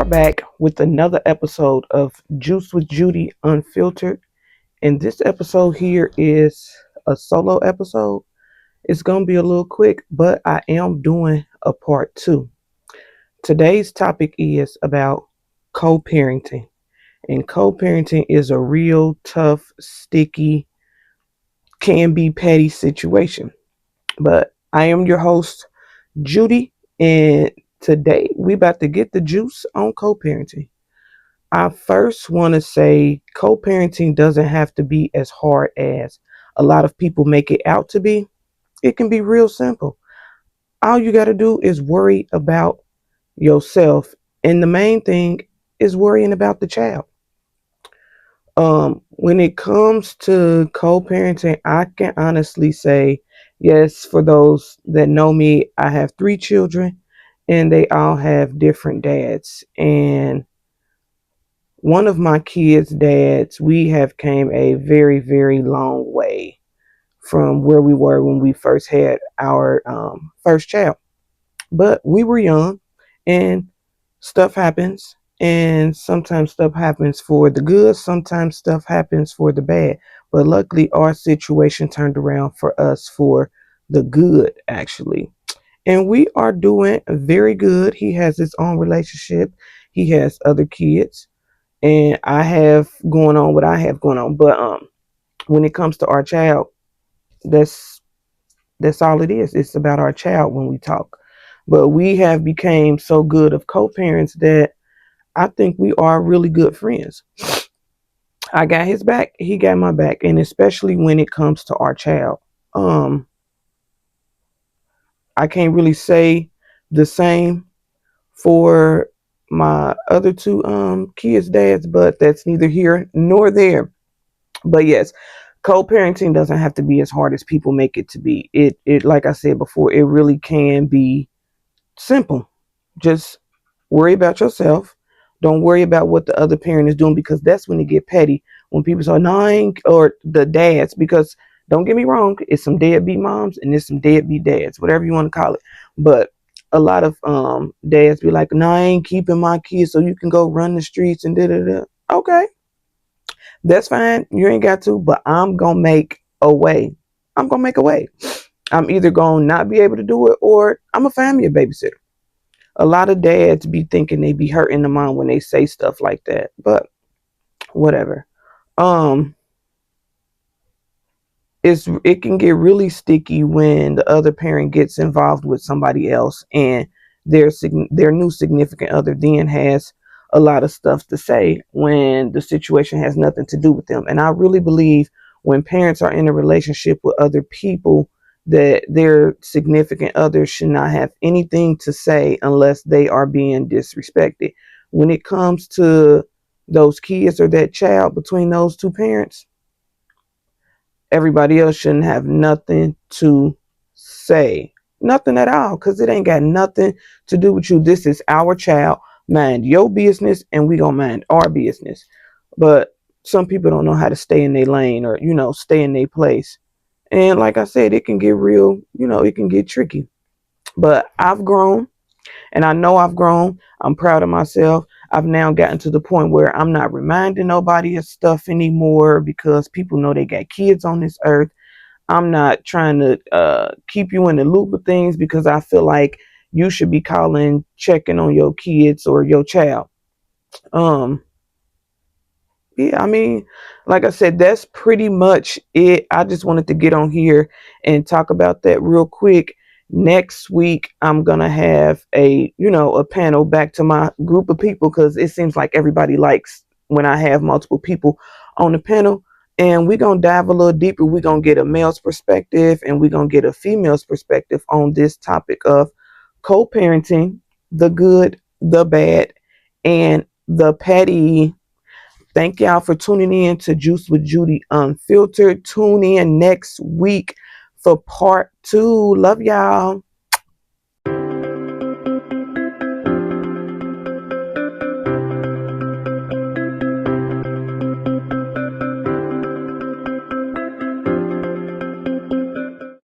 are back with another episode of Juice with Judy Unfiltered. And this episode here is a solo episode. It's going to be a little quick, but I am doing a part two. Today's topic is about co-parenting. And co-parenting is a real tough, sticky, can be petty situation. But I am your host, Judy, and today we about to get the juice on co-parenting. I first want to say co-parenting doesn't have to be as hard as a lot of people make it out to be. It can be real simple. All you got to do is worry about yourself, and the main thing is worrying about the child. When it comes to co-parenting, I can honestly say, yes, for those that know me, I have 3 children and they all have different dads. And one of my kids' dads, we have came a very, very long way from where we were when we first had our first child. But we were young and stuff happens. And sometimes stuff happens for the good, sometimes stuff happens for the bad. But luckily, our situation turned around for us for the good, actually. And we are doing very good. He has his own relationship, he has other kids, and I have going on what I have going on. But when it comes to our child, that's that's all it is. It's about our child when we talk. But we have became so good of co-parents that I think we are really good friends. I got his back, he got my back, and especially when it comes to our child. Um, I can't really say the same for my other two kids' dads, but that's neither here nor there. But yes, co-parenting doesn't have to be as hard as people make it to be. It like I said before, it really can be simple. Just worry about yourself. Don't worry about what the other parent is doing, because that's when it get petty. When people say, no, I ain't, or the dads, because don't get me wrong, it's some deadbeat moms and it's some deadbeat dads, whatever you want to call it. But a lot of dads be like, no, I ain't keeping my kids so you can go run the streets and da da da. Okay, that's fine. You ain't got to, but I'm gonna make a way. I'm gonna make a way. I'm either gonna not be able to do it, or I'm gonna find me a babysitter. A lot of dads be thinking they be hurting the mom when they say stuff like that, but whatever. Um, it can get really sticky when the other parent gets involved with somebody else, and their new significant other then has a lot of stuff to say when the situation has nothing to do with them. And I really believe when parents are in a relationship with other people, that their significant others should not have anything to say unless they are being disrespected. When it comes to those kids or that child between those two parents, everybody else shouldn't have nothing to say. Nothing at all, because it ain't got nothing to do with you. This is our child. Mind your business, and we gonna mind our business. But some people don't know how to stay in their lane, or stay in their place. And like I said, it can get real, it can get tricky. But I've grown, and I know I've grown. I'm proud of myself. I've now gotten to the point where I'm not reminding nobody of stuff anymore, because people know they got kids on this earth. I'm not trying to keep you in the loop of things, because I feel like you should be calling, checking on your kids or your child. Um, yeah, I mean, like I said, that's pretty much it. I just wanted to get on here and talk about that real quick. Next week, I'm gonna have a panel back to my group of people, because it seems like everybody likes when I have multiple people on the panel. And we're gonna dive a little deeper. We're gonna get a male's perspective and we're gonna get a female's perspective on this topic of co-parenting, the good, the bad, and the petty. Thank y'all for tuning in to Juice with Judy Unfiltered. Tune in next week for part 2. Love y'all.